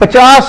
50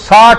60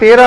13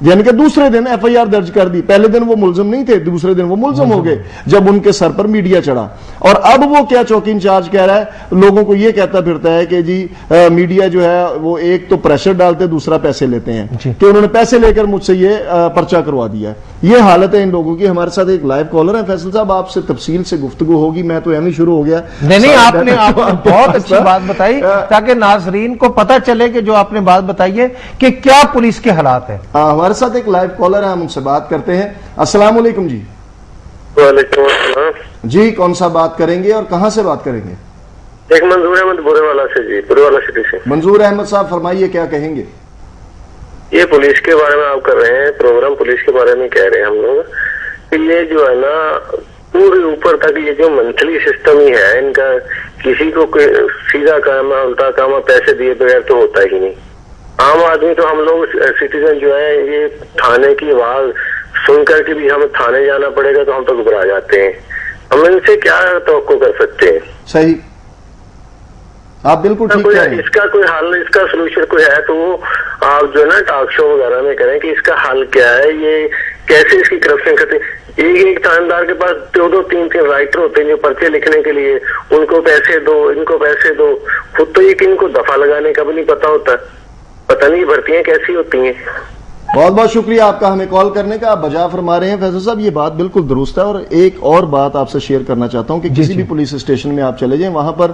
یعنی کہ دوسرے دن ایف آئی آر درج کر دی. پہلے دن وہ ملزم نہیں تھے, دوسرے دن وہ ملزم ہو گئے جب ان کے سر پر میڈیا چڑھا. اور اب وہ کیا چوکی انچارج کہہ رہا ہے, لوگوں کو یہ کہتا پھرتا ہے کہ جی میڈیا جو ہے وہ ایک تو پریشر ڈالتے, دوسرا پیسے لیتے ہیں, کہ انہوں نے پیسے لے کر مجھ سے یہ پرچہ کروا دیا. یہ حالت ہے ان لوگوں کی. ہمارے ساتھ ایک لائیو کالر ہے فیصل صاحب, آپ سے تفصیل سے گفتگو ہوگی. میں تو ایویں شروع ہو گیا. نہیں, آپ نے بہت اچھی بات بتائی تاکہ ناظرین کو پتا چلے کہ جو آپ نے بات بتائی ہے کہ کیا پولیس کے حالات ہیں. ہمارے ساتھ ایک لائیو کالر ہے, ہم ان سے بات کرتے ہیں. السلام علیکم جی. وعلیکم السلام جی, کون سا بات کریں گے اور کہاں سے بات کریں گے؟ ایک منظور احمد برے والا سے جی, برے والا سٹی سے. منظور احمد صاحب فرمائیے, کیا کہیں گے؟ یہ پولیس کے بارے میں آپ کر رہے ہیں پروگرام, پولیس کے بارے میں کہہ رہے ہیں ہم لوگ کہ یہ جو ہے نا پورے اوپر تک یہ جو منتھلی سسٹم ہی ہے ان کا, کسی کو سیدھا کام الٹا کام پیسے دیے بغیر تو ہوتا ہی نہیں. عام آدمی تو ہم لوگ سٹیزن جو ہے یہ تھانے کی آواز سن کر کے بھی ہمیں تھانے جانا پڑے گا تو ہم تو گھبرا جاتے ہیں. ہم ان سے کیا توقع کر سکتے ہیں؟ صحیح, آپ بالکل ٹھیک کہہ رہے ہیں. اس کا کوئی حل, اس کا سولوشن کوئی ہے تو وہ آپ جو ہے نا ٹاک شو وغیرہ میں کریں کہ اس کا حل کیا ہے, یہ کیسے اس کی کرپشن کرتے. ایک تھاندار کے پاس دو تین رائٹر ہوتے ہیں جو پرچے لکھنے کے لیے, ان کو پیسے دو, ان کو پیسے دو. خود تو یہ کہ ان کو دفعہ لگانے کا بھی نہیں پتا ہوتا, پتہ نہیں بھرتیاں کیسی ہوتی ہیں. بہت بہت شکریہ آپ کا ہمیں کال کرنے کا. آپ بجا فرما رہے ہیں فیصل صاحب, یہ بات بالکل درست ہے. اور ایک اور بات آپ سے شیئر کرنا چاہتا ہوں کہ کسی بھی پولیس اسٹیشن میں آپ چلے جائیں, وہاں پر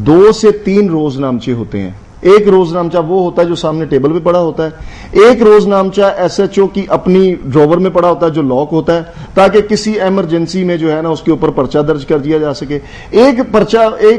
2 سے 3 روز نامچے ہوتے ہیں. ایک روز نامچہ وہ ہوتا ہے جو سامنے ٹیبل پہ پڑا ہوتا ہے, ایک روز نامچہ ایس ایچ او کی اپنی ڈراور میں پڑا ہوتا ہے جو لاک ہوتا ہے تاکہ کسی ایمرجنسی میں جو ہے نا اس کے اوپر پرچہ درج کر دیا جا سکے. ایک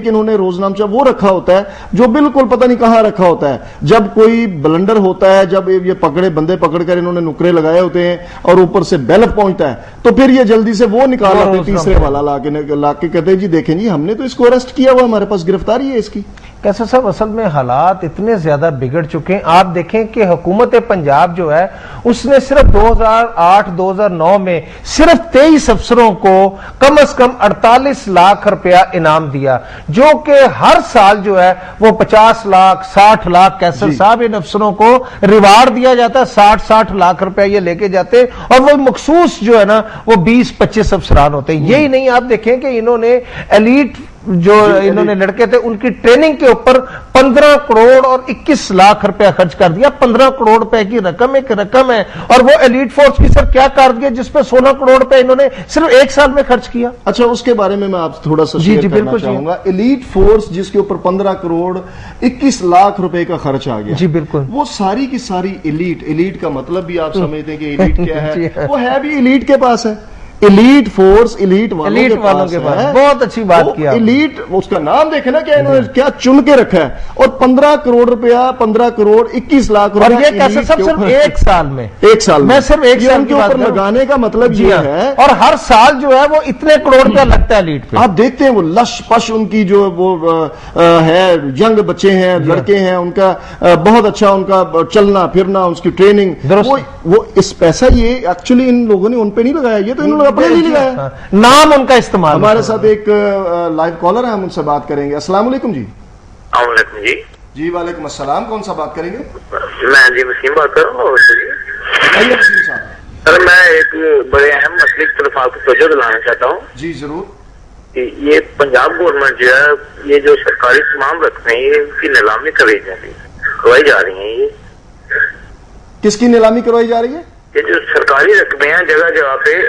انہوں نے روز نامچہ وہ رکھا ہوتا ہے جو بالکل پتہ نہیں کہاں رکھا ہوتا ہے. جب کوئی بلنڈر ہوتا ہے, جب یہ بندے پکڑ کر انہوں نے نکرے لگائے ہوتے ہیں اور اوپر سے بیل پہنچتا ہے تو پھر یہ جلدی سے وہ نکال آتے ہیں, تیسرے والا لا کے کہتے ہیں جی دیکھیں جی ہم نے تو اس کو اریسٹ کیا ہوا, ہمارے پاس گرفتاری ہے اس کی. کیسا صاحب اصل میں حالات اتنے زیادہ بگڑ چکے ہیں. آپ دیکھیں کہ حکومت پنجاب جو ہے اس نے صرف 2008-2009 میں صرف 23 افسروں کو کم از کم 48 لاکھ روپیہ انعام دیا, جو کہ ہر سال جو ہے وہ 50 لاکھ 60 لاکھ کیسر صاحب ان افسروں کو ریوارڈ دیا جاتا ہے. 60 لاکھ روپیہ یہ لے کے جاتے اور وہ مخصوص جو ہے نا وہ 20-25 افسران ہوتے ہیں. یہی نہیں, آپ دیکھیں کہ انہوں نے ایلیٹ جو انہوں نے لڑکے تھے ان کی ٹریننگ کے اوپر 15 کروڑ اور 21 لاکھ روپے خرچ کر دیا. 15 کروڑ روپے کی رقم ایک رقم ہے, اور وہ ایلیٹ فورس کی سر کیا کر دیا جس پہ 16 کروڑ روپے انہوں نے صرف ایک سال میں خرچ کیا. اچھا, اس کے بارے میں آپ تھوڑا سا شیئر کرنا چاہوں گا. ایلیٹ فورس جس کے اوپر 15 کروڑ 21 لاکھ روپے کا خرچ آ گیا, جی بالکل, وہ ساری کی ساری ایلیٹ کا مطلب بھی آپ سمجھتے ہیں کہ ایلیٹ کیا ہے, وہ ہے بھی ایلیٹ کے پاس ہے. ایلیٹ فورس ایلیٹ والوں کے پاس. بہت اچھی بات کیا. ایلیٹ اس کا نام دیکھیں نا کہ انہوں نے کیا چن کے رکھا ہے, اور 15 کروڑ روپیہ 15 کروڑ 21 لاکھ روپے, اور یہ کیسے سب صرف ایک سال میں صرف ایک سال کے اوپر لگانے کا مطلب یہ ہے. اور ہر سال جو ہے وہ اتنے کروڑ روپیہ لگتا ہے ایلیٹ پہ. آپ دیکھتے ہیں وہ لش پش ان کی جو وہ ہے, ینگ بچے ہیں, لڑکے ہیں, ان کا بہت اچھا ان کا چلنا پھرنا, اس کی ٹریننگ, وہ اس پیسہ یہ ایکچولی ان لوگوں نے ان پہ نہیں لگایا, یہ تو انہوں نے اپنے لیے لگایا, نام ان کا استعمال. ہمارے ساتھ ایک لائیو کالر ہے, ہم ان سے بات کریں گے. السلام علیکم جی. السلام علیکم جی. جی وعلیکم السلام, کون سا بات کریں گے؟ میں جی وسیم بات کر رہا ہوں. وسیم صاحب سر میں ایک بڑے اہم مسئلے کی طرف آپ کو توجہ دلانا چاہتا ہوں. جی ضرور. یہ پنجاب گورنمنٹ جو ہے یہ جو سرکاری تمام رقمیں یہ ان کی نیلامی کروائی جا رہی ہیں. یہ کس کی نیلامی کروائی جا رہی ہے؟ یہ جو سرکاری رقمیں ہیں جگہ جگہ پہ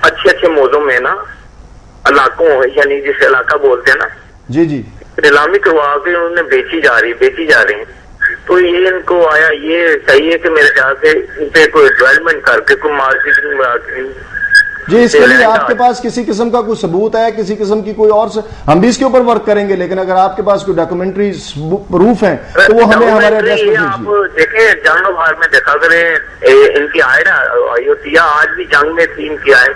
اچھے موضوع میں نا علاقوں, یعنی جسے علاقہ بولتے ہیں نا, جی جی, نیلامی کروا کے انہوں نے بیچی جا رہی ہیں. تو یہ ان کو آیا یہ صحیح ہے کہ میرے خیال سے ان پہ کوئی ڈیولپمنٹ کر کے کوئی مارکیٹنگ. جی اس کے لیے آپ کے پاس کسی قسم کا کوئی ثبوت ہے, کسی قسم کی کوئی اور ہم بھی اس کے اوپر ورک کریں گے, لیکن اگر آپ کے پاس کوئی ڈاکومنٹری پروف ہیں تو وہ ہمیں ہمارے ایڈریس پر بھیجیے. آپ دیکھیں جنگ بھار میں دیکھا کریں ان کی آئے نا ایودھیا, آج بھی جنگ میں تھی ان کی آئے.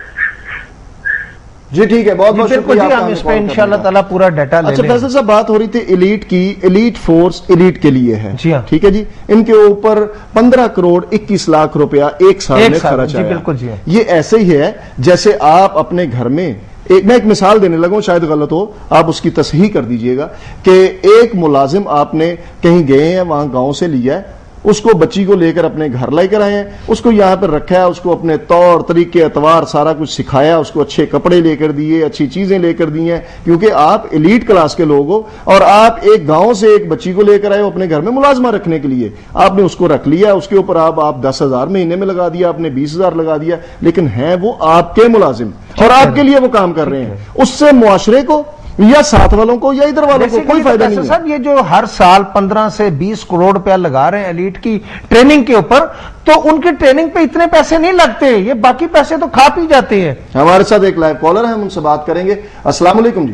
جی ٹھیک ہے, بہت بہت شکریہ. ہم اس پہ انشاءاللہ تعالیٰ پورا ڈیٹا لے لیں. اچھا فیصل صاحب, بات ہو رہی تھی ایلیٹ کی. ایلیٹ فورس ایلیٹ کے لیے ہے, ٹھیک ہے جی. ان کے اوپر 15 کروڑ 21 لاکھ روپیہ ایک سال میں خرچ آیا. بالکل جی, یہ ایسے ہی ہے جیسے آپ اپنے گھر میں میں ایک مثال دینے لگا ہوں, شاید غلط ہو, آپ اس کی تصحیح کر دیجئے گا, کہ ایک ملازم آپ نے کہیں گئے ہیں, وہاں گاؤں سے لیا ہے, اس کو بچی کو لے کر اپنے گھر لے کر آئے ہیں, اس کو یہاں پر رکھا ہے, اس کو اپنے طور طریقے اعتبار سارا کچھ سکھایا, اس کو اچھے کپڑے لے کر دیے, اچھی چیزیں لے کر دی ہیں, کیونکہ آپ ایلیٹ کلاس کے لوگ ہو اور آپ ایک گاؤں سے ایک بچی کو لے کر آئے ہو اپنے گھر میں ملازمہ رکھنے کے لیے. آپ نے اس کو رکھ لیا, اس کے اوپر آپ 10,000 مہینے میں لگا دیا, آپ نے 20,000 لگا دیا, لیکن ہیں وہ آپ کے ملازم اور آپ کے لیے وہ کام کر رہے ہیں. اس سے معاشرے کو یا ساتھ والوں کو یا ادھر والوں کو کوئی فائدہ نہیں ہے. صاحب یہ جو ہر سال 15 سے 20 کروڑ روپیہ لگا رہے ہیں ایلیٹ کی ٹریننگ کے اوپر, تو ان کی ٹریننگ پہ اتنے پیسے نہیں لگتے, یہ باقی پیسے تو کھا پی جاتے ہیں. ہمارے ساتھ ایک لائیو کالر ہے, ہم ان سے بات کریں گے. السلام علیکم جی.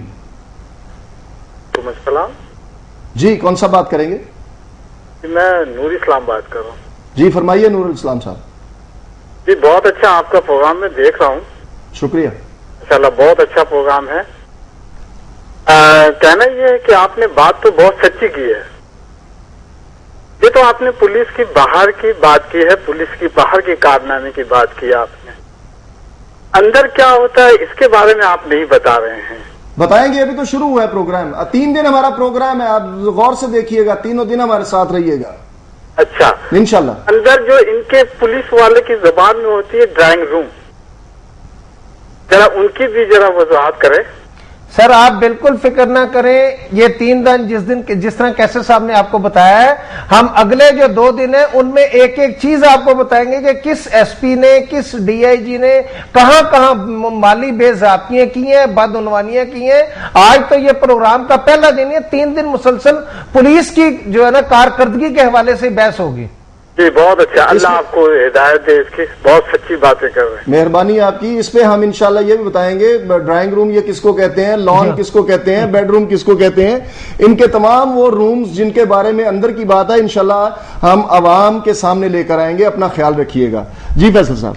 وعلیکم السلام جی, کون سا بات کریں گے؟ میں نور اسلام بات کر رہا ہوں. جی فرمائیے نور اسلام صاحب. جی بہت اچھا آپ کا پروگرام میں دیکھ رہا ہوں. شکریہ. انشاءاللہ بہت اچھا پروگرام ہے. کہنا یہ ہے کہ آپ نے بات تو بہت سچی کی ہے. یہ تو آپ نے پولیس کی باہر کی بات کی ہے, پولیس کی باہر کے کارنامے کی بات کی آپ نے. اندر کیا ہوتا ہے اس کے بارے میں آپ نہیں بتا رہے ہیں. بتائیں گے, ابھی تو شروع ہوا ہے پروگرام. 3 دن ہمارا پروگرام ہے, آپ غور سے دیکھیے گا, تینوں دن ہمارے ساتھ رہیے گا اچھا انشاءاللہ. اندر جو ان کے پولیس والے کی زبان میں ہوتی ہے ڈرائنگ روم, ذرا ان کی بھی ذرا وضاحت کریں. سر آپ بالکل فکر نہ کریں, یہ 3 دن جس طرح کیسے صاحب نے آپ کو بتایا ہے, ہم اگلے جو 2 دن ہیں ان میں ایک ایک چیز آپ کو بتائیں گے کہ کس ایس پی نے, کس ڈی آئی جی نے کہاں کہاں مالی بے ضابطیاں کی ہیں, بدعنوانیاں کی ہیں. آج تو یہ پروگرام کا پہلا دن ہے, 3 دن مسلسل پولیس کی جو ہے نا کارکردگی کے حوالے سے بحث ہوگی. جی بہت اچھا, اللہ آپ کو ہدایت دے, اس کی بہت سچی باتیں کر رہے ہیں. مہربانی آپ کی. اس پہ ہم انشاءاللہ یہ بھی بتائیں گے ڈرائنگ روم یہ کس کو کہتے ہیں, لان کس کو کہتے ہیں, بیڈ روم کس کو کہتے ہیں, ان کے تمام وہ رومز جن کے بارے میں اندر کی بات ہے انشاءاللہ ہم عوام کے سامنے لے کر آئیں گے. اپنا خیال رکھیے گا. جی فیصل صاحب.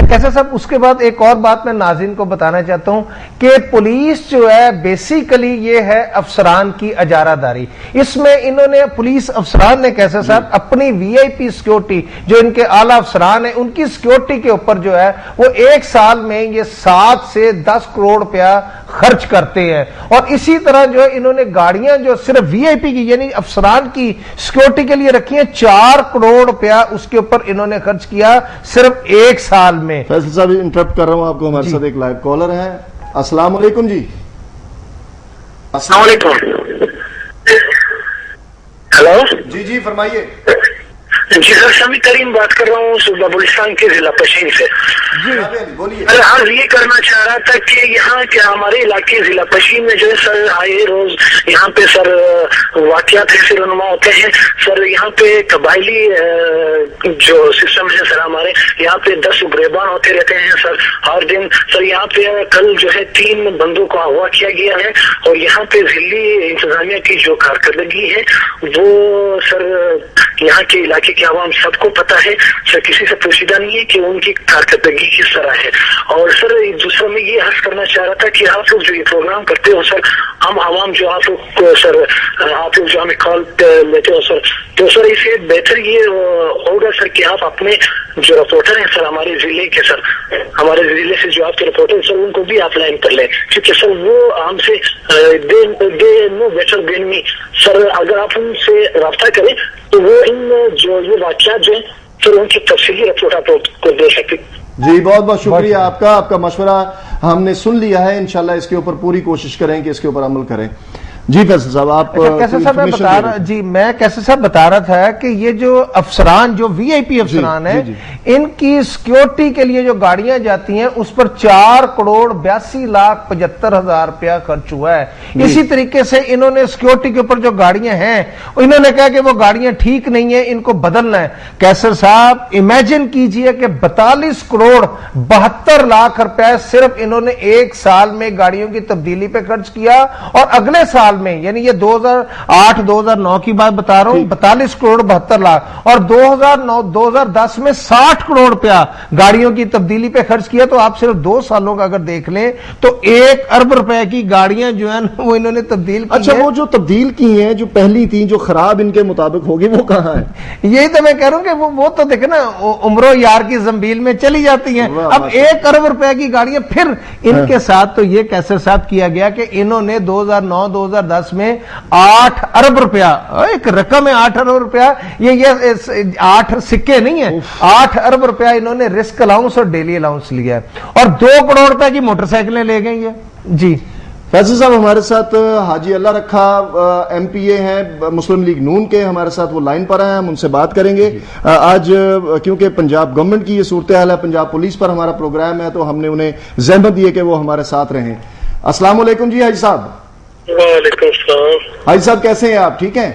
کیسا صاحب اس کے بعد ایک اور بات میں ناظرین کو بتانا چاہتا ہوں کہ پولیس جو ہے بیسیکلی یہ ہے افسران کی اجارہ داری. اس میں انہوں نے پولیس افسران نے کیسا صاحب اپنی وی آئی پی سیکورٹی جو ان کے اعلیٰ افسران ہیں ان کی سیکورٹی کے اوپر جو ہے وہ 1 سال میں یہ 7 سے 10 کروڑ روپیہ خرچ کرتے ہیں. اور اسی طرح جو ہے انہوں نے گاڑیاں جو صرف وی آئی پی کی یعنی افسران کی سیکورٹی کے لیے رکھی ہیں, 4 کروڑ روپیہ اس کے اوپر انہوں نے خرچ کیا صرف 1 سال میں. فیصل صاحب انٹرپٹ کر رہا ہوں آپ کو, ہمارے ساتھ ایک لائیو کالر ہے. السلام علیکم جی. السلام علیکم. ہلو جی جی فرمائیے. جی سر سمی کریم بات کر رہا ہوں صوبہ بلوچستان کے ضلع پشین سے. جی بولیے. عرض یہ کرنا چاہ رہا تھا کہ یہاں کے ہمارے علاقے ضلع پشین میں جو ہے سر آئے روز یہاں پہ سر واقعات ایسے رونما ہوتے ہیں سر. یہاں پہ قبائلی جو سسٹم ہے سر ہمارے یہاں پہ 10 گریبان ہوتے رہتے ہیں سر ہر دن. سر یہاں پہ کل جو ہے 3 بندوں کو اغوا کیا گیا ہے اور یہاں پہ ضلعی انتظامیہ کی جو کارکردگی ہے وہ سر یہاں کے علاقے کے عوام سب کو پتا ہے سر, کسی سے پوشیدہ نہیں ہے کہ ان کی کارکردگی کس طرح ہے. اور سر دوسرا میں یہ عرض کرنا چاہ رہا تھا کہ آپ لوگ جو یہ پروگرام کرتے ہو سر, ہم عوام جو آپ لوگ کو سر آپ لوگ جو ہمیں کال لیتے ہو سر, تو سر اسے بہتر یہ ہوگا سر کہ آپ اپنے جو رپورٹر ہیں سر ہمارے ضلع کے سر ہمارے ضلع سے جو آپ کے رپورٹر سر ان کو بھی آپ لائن کر لیں, کیونکہ سر وہ ہم سے دے نو بیٹر دین می سر. اگر آپ ان سے رابطہ کریں تو وہ ان جو یہ واقعات جو ہیں پھر ان کی تفصیلی رپورٹ آپ کو دے سکتے. جی بہت بہت شکریہ آپ کا مشورہ ہم نے سن لیا ہے. انشاءاللہ اس کے اوپر پوری کوشش کریں کہ اس کے اوپر عمل کریں. جی فیصل صاحب آپ کیسے صاحب بتا رہا تھا کہ یہ جو افسران جو وی آئی پی افسران ہیں ان کی سیکیورٹی کے لیے جو گاڑیاں جاتی ہیں اس پر 4 کروڑ 82,75,000 روپیہ خرچ ہوا ہے. اسی طریقے سے انہوں نے سیکیورٹی کے اوپر جو گاڑیاں ہیں انہوں نے کہا کہ وہ گاڑیاں ٹھیک نہیں ہیں, ان کو بدلنا ہے. کیسر صاحب امیجن کیجئے کہ 42 کروڑ 72 لاکھ روپے صرف انہوں نے 1 سال میں گاڑیوں کی تبدیلی پہ خرچ کیا, اور اگلے سال میں یعنی یہ 2008-2009 کی بات بتا رہا ہوں 42 کروڑ 72 لاکھ, اور 2009-2010 میں 60 کروڑ روپیہ گاڑیوں کی تبدیلی پہ خرچ کیا. تو آپ صرف 2 سالوں کا اگر دیکھ لیں تو 1 ارب روپے کی گاڑیاں جو ہیں وہ انہوں نے تبدیل کی. اچھا وہ جو تبدیل کی ہیں جو پہلی تھی جو خراب ان کے مطابق ہوگی وہ کہاں ہے؟ یہی تو میں کہہ رہا ہوں کہ وہ تو دیکھیں نا عمرو یار کی زنبیل میں چلی جاتی ہیں. اب 1 ارب روپے کی گاڑیاں پھر ان کے ساتھ تو یہ کیسر صاحب کیا گیا کہ انہوں نے 2009-2010 2010 میں 8 ارب روپیہ، ایک رقم ہے 8 ارب روپیہ، یہ 8 سکے نہیں ہیں، 8 ارب روپیہ انہوں نے رسک الاؤنس اور ڈیلی الاؤنس لیا ہے، اور 2 کروڑ روپے کی موٹر سائیکلیں لے گئی ہیں. جی فیصل صاحب ہمارے ساتھ حاجی اللہ رکھا ایم پی اے ہیں مسلم لیگ نون کے، ہمارے ساتھ وہ لائن پر ہیں، ہم ان سے بات کریں گے. آج کیونکہ پنجاب گورنمنٹ کی یہ صورتحال ہے، پنجاب پولیس پر ہمارا پروگرام ہے، تو ہم نے انہیں زحمت دی ہے کہ وہ ہمارے ساتھ رہیں. السلام علیکم جی حاجی صاحب. وعلیکم السلام. حاجی صاحب کیسے ہیں آپ؟ ٹھیک ہیں؟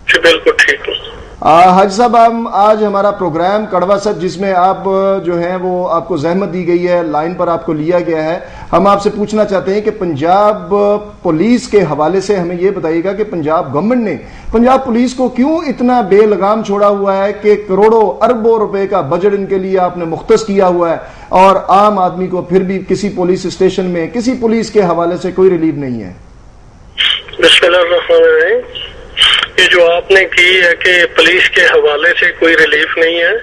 جی بالکل ٹھیک ہوں. حاجی صاحب ہم آج ہمارا پروگرام کڑوا سچ، جس میں آپ جو ہیں وہ آپ کو زحمت دی گئی ہے، لائن پر آپ کو لیا گیا ہے، ہم آپ سے پوچھنا چاہتے ہیں کہ پنجاب پولیس کے حوالے سے ہمیں یہ بتائیے گا کہ پنجاب گورنمنٹ نے پنجاب پولیس کو کیوں اتنا بے لگام چھوڑا ہوا ہے کہ کروڑوں اربوں روپے کا بجٹ ان کے لیے آپ نے مختص کیا ہوا ہے، اور عام آدمی کو پھر بھی کسی پولیس اسٹیشن میں کسی پولیس کے حوالے سے کوئی ریلیف نہیں ہے. بسم اللہ الرحمن الرحیم. یہ جو آپ نے کی ہے کہ پولیس کے حوالے سے کوئی ریلیف نہیں ہے،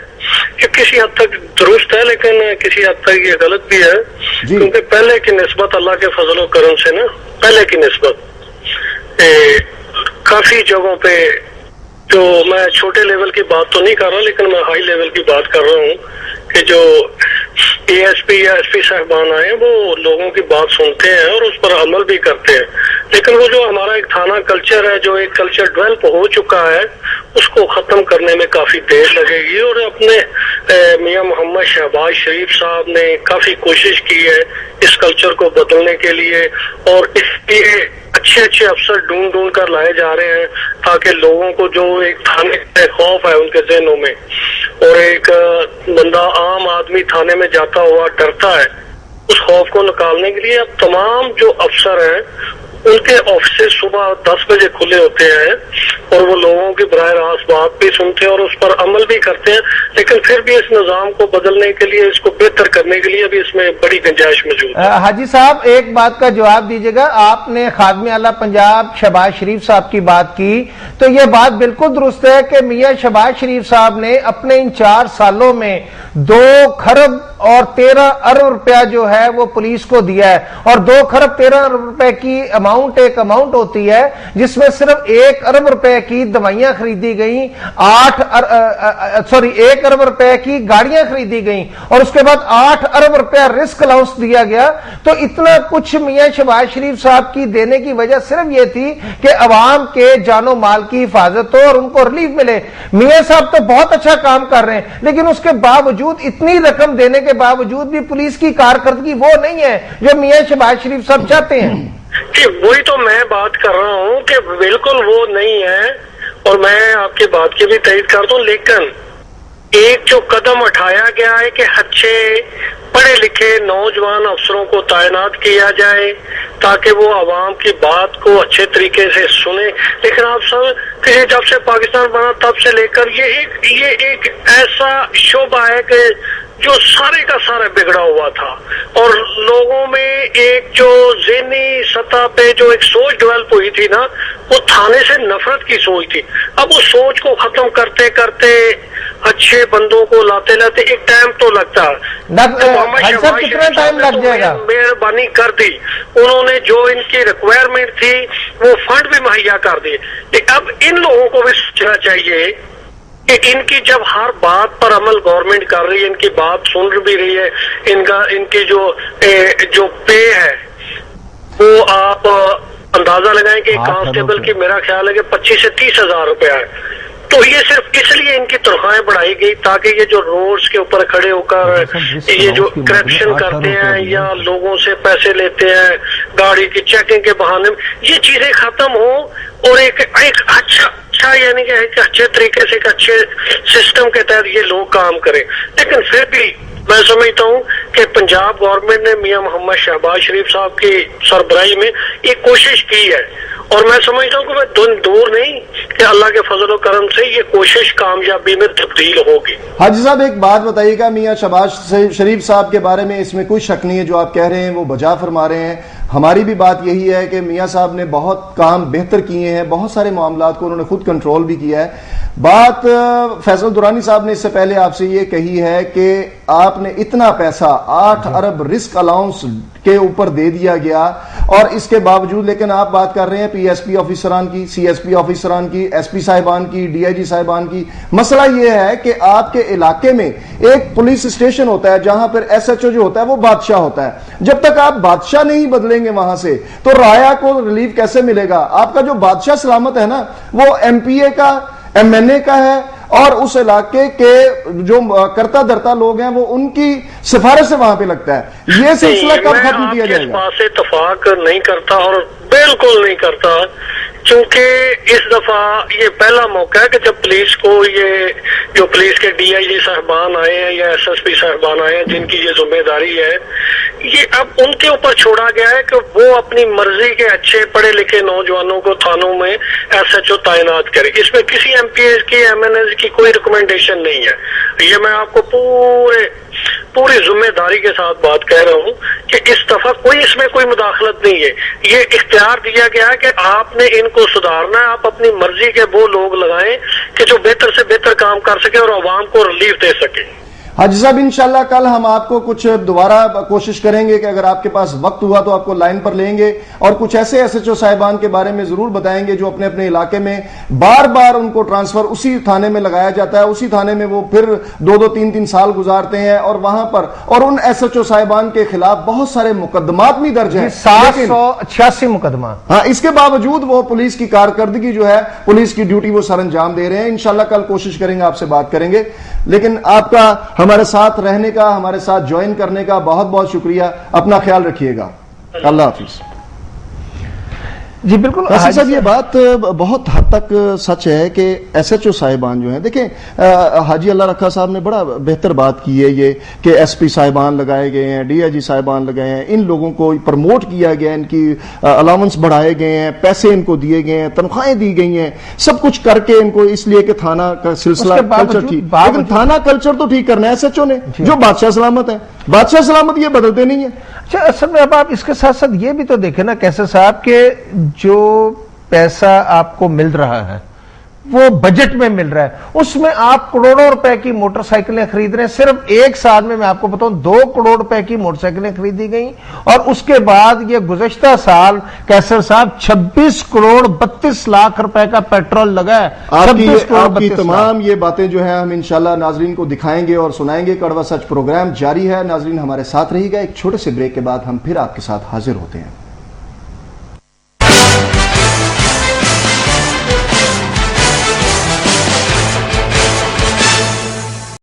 یہ کسی حد تک درست ہے، لیکن کسی حد تک یہ غلط بھی ہے. کیونکہ پہلے کی نسبت اللہ کے فضل و کرم سے نا، پہلے کی نسبت کافی جگہوں پہ، جو میں چھوٹے لیول کی بات تو نہیں کر رہا لیکن میں ہائی لیول کی بات کر رہا ہوں، کہ جو اے ایس پی یا ایس پی صاحبان آئے وہ لوگوں کی بات سنتے ہیں اور اس پر عمل بھی کرتے ہیں. لیکن وہ جو ہمارا ایک تھانہ کلچر ہے، جو ایک کلچر ڈیولپ ہو چکا ہے، اس کو ختم کرنے میں کافی دیر لگے گی. اور اپنے میاں محمد شہباز شریف صاحب نے کافی کوشش کی ہے اس کلچر کو بدلنے کے لیے، اور اس لیے اچھے اچھے افسر ڈھونڈ کر لائے جا رہے ہیں تاکہ لوگوں کو جو ایک تھانے کا خوف ہے ان کے ذہنوں میں، اور ایک بندہ عام آدمی تھانے میں جاتا ہوا ڈرتا ہے، اس خوف کو نکالنے کے لیے اب تمام جو افسر ہیں ان کے آفیسز صبح 10 بجے کھلے ہوتے ہیں، اور وہ لوگوں کی براہ راست بات بھی سنتے ہیں اور اس پر عمل بھی کرتے ہیں. لیکن پھر بھی اس نظام کو بدلنے کے لیے، اس کو بہتر کرنے کے لیے ابھی اس میں بڑی گنجائش موجود ہے. حاجی صاحب ایک بات کا جواب دیجیے گا، آپ نے خادم اعلیٰ پنجاب شہباز شریف صاحب کی بات کی، تو یہ بات بالکل درست ہے کہ میاں شہباز شریف صاحب نے اپنے ان 4 سالوں میں 2 کھرب اور 13 ارب روپیہ جو ہے وہ پولیس کو دیا ہے، اور 2 کھرب 13 ارب روپے کی ایک اماؤنٹ ہوتی ہے جس میں صرف 1 ارب روپے کی دوائیاں خریدی گئیں، 1 ارب روپے کی گاڑیاں خریدی گئیں، اور اس کے بعد 8 ارب روپیہ رسک الاؤنس دیا گیا. تو اتنا کچھ میاں شہباز شریف صاحب کی دینے کی وجہ صرف یہ تھی کہ عوام کے جان و مال کی حفاظت ہو اور ان کو ریلیف ملے. میاں صاحب تو بہت اچھا کام کر رہے ہیں، لیکن اس کے باوجود اتنی رقم دینے کے باوجود بھی پولیس کی کارکردگی وہ نہیں ہے جو میاں شہباز شریف صاحب چاہتے ہیں. وہی تو میں بات کر رہا ہوں کہ بالکل وہ نہیں ہے، اور میں آپ کی بات کی بھی تائید کرتا ہوں. لیکن ایک جو قدم اٹھایا گیا ہے کہ اچھے پڑھے لکھے نوجوان افسروں کو تعینات کیا جائے تاکہ وہ عوام کی بات کو اچھے طریقے سے سنیں. لیکن آپ سب کہ جب سے پاکستان بنا تب سے لے کر یہ ایک ایسا شعبہ ہے کہ جو سارے کا سارا بگڑا ہوا تھا، اور لوگوں میں ایک جو ذہنی سطح پہ جو ایک سوچ ڈیولپ ہوئی تھی نا، وہ تھانے سے نفرت کی سوچ تھی. اب اس سوچ کو ختم کرتے کرتے اچھے بندوں کو لاتے ایک ٹائم تو لگتا ہے. کتنا ٹائم لگ جائے گا؟ مہربانی کر دی، انہوں نے جو ان کی ریکوائرمنٹ تھی وہ فنڈ بھی مہیا کر دیے. اب ان لوگوں کو بھی سوچنا چاہیے کہ ان کی جب ہر بات پر عمل گورنمنٹ کر رہی ہے، ان کی بات سن بھی رہی ہے، ان کی جو پے ہے وہ آپ اندازہ لگائیں کہ کانسٹیبل کی میرا خیال ہے کہ 25 سے 30 ہزار روپیہ ہے. تو یہ صرف اس لیے ان کی تنخواہیں بڑھائی گئی تاکہ یہ جو روڈز کے اوپر کھڑے ہو کر یہ جو کرپشن کرتے ہیں یا لوگوں سے پیسے لیتے ہیں گاڑی کی چیکنگ کے بہانے میں، یہ چیزیں ختم ہوں اور ایک اچھا یعنی کہ ایک اچھے طریقے سے ایک اچھے سسٹم کے تحت یہ لوگ کام کریں. لیکن پھر بھی میں سمجھتا ہوں کہ پنجاب گورنمنٹ نے میاں محمد شہباز شریف صاحب کی سربراہی میں ایک کوشش کی ہے، اور میں سمجھتا ہوں کہ میں دور نہیں کہ اللہ کے فضل و کرم سے یہ کوشش کامیابی میں تبدیل ہوگی. حاجی صاحب ایک بات بتائیے گا، میاں شہباز شریف صاحب کے بارے میں اس میں کوئی شک نہیں ہے، جو آپ کہہ رہے ہیں وہ بجا فرما رہے ہیں. ہماری بھی بات یہی ہے کہ میاں صاحب نے بہت کام بہتر کیے ہیں، بہت سارے معاملات کو انہوں نے خود کنٹرول بھی کیا ہے. بات فیصل درانی صاحب نے اس سے پہلے آپ سے یہ کہی ہے کہ آپ نے اتنا پیسہ 8 ارب رسک الاؤنس کے اوپر دے دیا گیا، اور اس کے باوجود لیکن آپ بات کر رہے ہیں پی ایس پی آفیسران کی، سی ایس پی آفیسران کی، ایس پی صاحبان کی، ڈی آئی جی صاحبان کی. مسئلہ یہ ہے کہ آپ کے علاقے میں ایک پولیس اسٹیشن ہوتا ہے جہاں پر ایس ایچ او جو ہوتا ہے وہ بادشاہ ہوتا ہے. جب تک آپ بادشاہ نہیں بدلیں گے وہاں سے تو رایا کو ریلیف کیسے ملے گا؟ آپ کا جو بادشاہ سلامت ہے نا وہ ایم پی اے کا، ایم این اے کا ہے، اور اس علاقے کے جو کرتا دھرتا لوگ ہیں وہ ان کی سفارش سے وہاں پہ لگتا ہے. یہ سلسلہ کب ختم کیا جائے گا؟ میں آپ سے اتفاق نہیں کرتا اور بالکل نہیں کرتا، کیونکہ اس دفعہ یہ پہلا موقع ہے کہ جب پولیس کو یہ جو پولیس کے ڈی آئی جی صاحبان آئے ہیں یا ایس ایس پی صاحبان آئے ہیں جن کی یہ ذمہ داری ہے، یہ اب ان کے اوپر چھوڑا گیا ہے کہ وہ اپنی مرضی کے اچھے پڑھے لکھے نوجوانوں کو تھانوں میں ایس ایچ او تعینات کرے. اس میں کسی ایم پی ایس کی، ایم این ایس کی کوئی ریکمنڈیشن نہیں ہے. یہ میں آپ کو پوری ذمہ داری کے ساتھ بات کہہ رہا ہوں کہ اس دفعہ اس میں کوئی مداخلت نہیں ہے. یہ اختیار دیا گیا ہے کہ آپ نے ان کو سدھارنا ہے، آپ اپنی مرضی کے وہ لوگ لگائیں کہ جو بہتر سے بہتر کام کر سکے اور عوام کو ریلیف دے سکے. حاجی صاحب انشاءاللہ کل ہم آپ کو کچھ دوبارہ کوشش کریں گے کہ اگر آپ کے پاس وقت ہوا تو آپ کو لائن پر لیں گے اور کچھ ایسے ایس ایچ او صاحبان کے بارے میں ضرور بتائیں گے جو اپنے اپنے علاقے میں بار بار ان کو ٹرانسفر اسی تھانے میں لگایا جاتا ہے، اسی تھانے میں وہ پھر 2-3 سال گزارتے ہیں اور وہاں پر اور ان ایس ایچ او صاحبان کے خلاف بہت سارے مقدمات بھی درج ہیں، 786 مقدمہ. ہاں اس کے باوجود وہ پولیس کی کارکردگی جو ہے، پولیس کی ڈیوٹی وہ سر انجام دے رہے ہیں. انشاءاللہ کل کوشش کریں گے، آپ سے بات کریں گے. لیکن آپ کا ہمارے ساتھ رہنے کا، ہمارے ساتھ جوائن کرنے کا بہت بہت شکریہ. اپنا خیال رکھیے گا. اللہ حافظ. جی بالکل صاحب یہ بات بہت حد تک سچ ہے کہ ایس ایچ او صاحبان جو ہیں، دیکھیں حاجی اللہ رکھا صاحب نے بڑا بہتر بات کی ہے یہ کہ ایس پی صاحبان لگائے گئے ہیں، ڈی آئی جی صاحبان لگائے ہیں، ان لوگوں کو پروموٹ کیا گیا، ان کی الاؤنس بڑھائے گئے ہیں، پیسے ان کو دیے گئے ہیں، تنخواہیں دی گئی ہیں، سب کچھ کر کے ان کو اس لیے کہ تھانہ کا سلسلہ کلچر ٹھیک، لیکن تھانہ کلچر تو ٹھیک کرنا ہے ایس ایچ او نے جو بادشاہ سلامت ہے. بادشاہ سلامت یہ بدلتے نہیں ہیں. اچھا اصل میں اب آپ اس کے ساتھ ساتھ یہ بھی تو دیکھیں نا کیسے صاحب کہ جو پیسہ آپ کو مل رہا ہے وہ بجٹ میں مل رہا ہے، اس میں آپ کروڑوں روپے کی موٹر سائیکلیں خرید رہے ہیں. صرف ایک سال میں آپ کو بتاؤں 2 کروڑ روپے کی موٹر سائیکلیں خریدی گئیں اور اس کے بعد یہ گزشتہ سال کیسر صاحب 26 کروڑ 32 لاکھ روپے کا پیٹرول لگا ہے. آپ کی تمام یہ باتیں جو ہیں ہم انشاءاللہ ناظرین کو دکھائیں گے اور سنائیں گے. کڑوا سچ پروگرام جاری ہے. ناظرین ہمارے ساتھ رہی گا. ایک چھوٹے سے بریک کے بعد ہم پھر آپ کے ساتھ حاضر ہوتے ہیں.